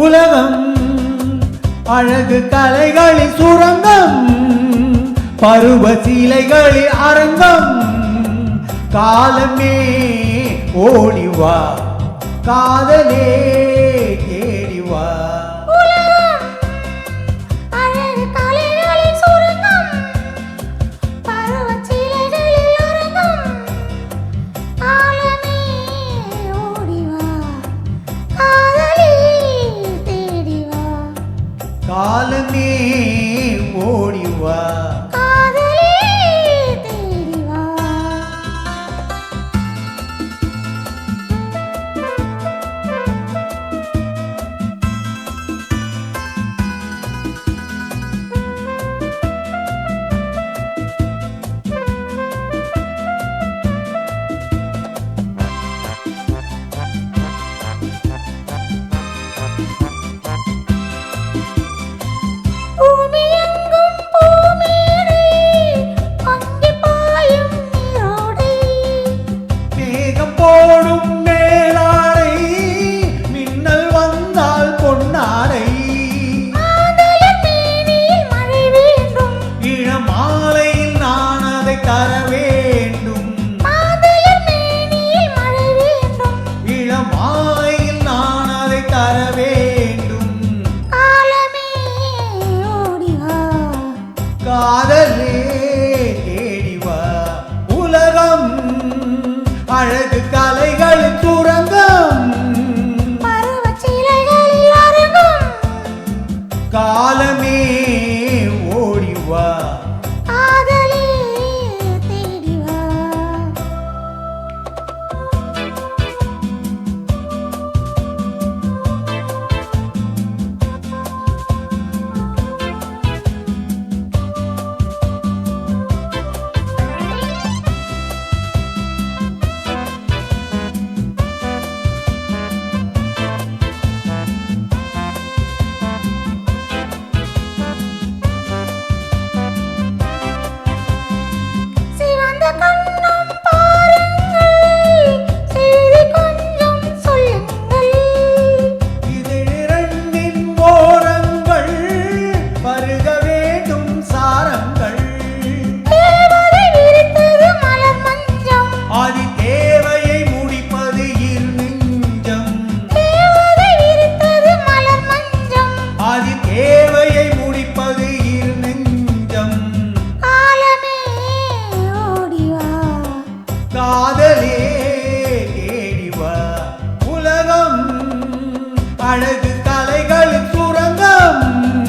உலகம் அழகு கலைகளில் சுரங்கம், பருவ சீலைகளில் அரங்கம். காலமே ஓடிவா, காதலே தேடிவா. காலமே ஓடிவா, காதலே தேடிவா. காதலே தேடிவா. உலகம் அழகு கலைகள் சுரங்கம், பருவச்சீலைகளில் அரங்கம். காலமே ஓடிவா, காதலே தேடிவா. காதலே தேடிவா. உலகம் அழகு கலைகள் சுரங்கம்,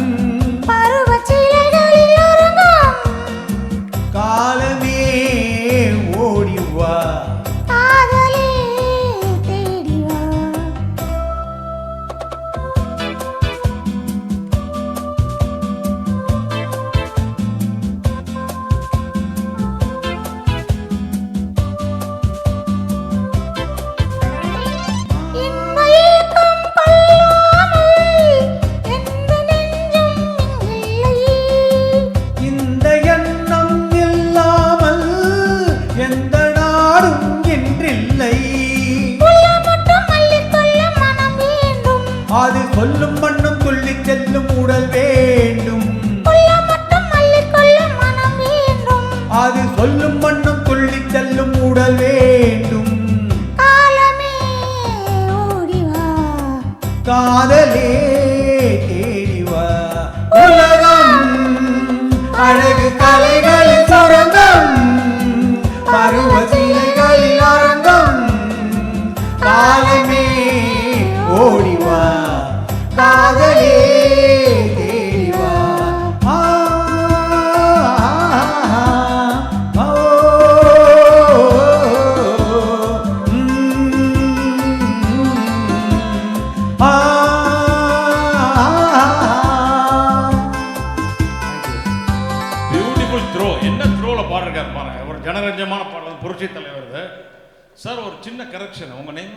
பருவச்சீலைகளில் அரங்கம். காலமே ஓடிவா, காதலே தேடிவா. அது சொல்லும் மண்ணும் துள்ளி செல்லும் உடல் வேண்டும். அது சொல்லும் மண்ணும் துள்ளி செல்லும் உடல் வேண்டும். காலமே ஓடிவா, காதலே தேடிவா. உலகம் அழகு கலைகள் சுரங்கம், பருவ சீலைகளில் அரங்கம். காலமே ஓடிவா, காதலே தேடிவா. Beautiful throw. என்ன த்ரோவில் பாடுறாரு பாருங்க. ஒரு ஜனரஞ்சமான பாடல் புரட்சி தலைவர் சார். ஒரு சின்ன கரெக்ஷன். உங்கள் நேம்?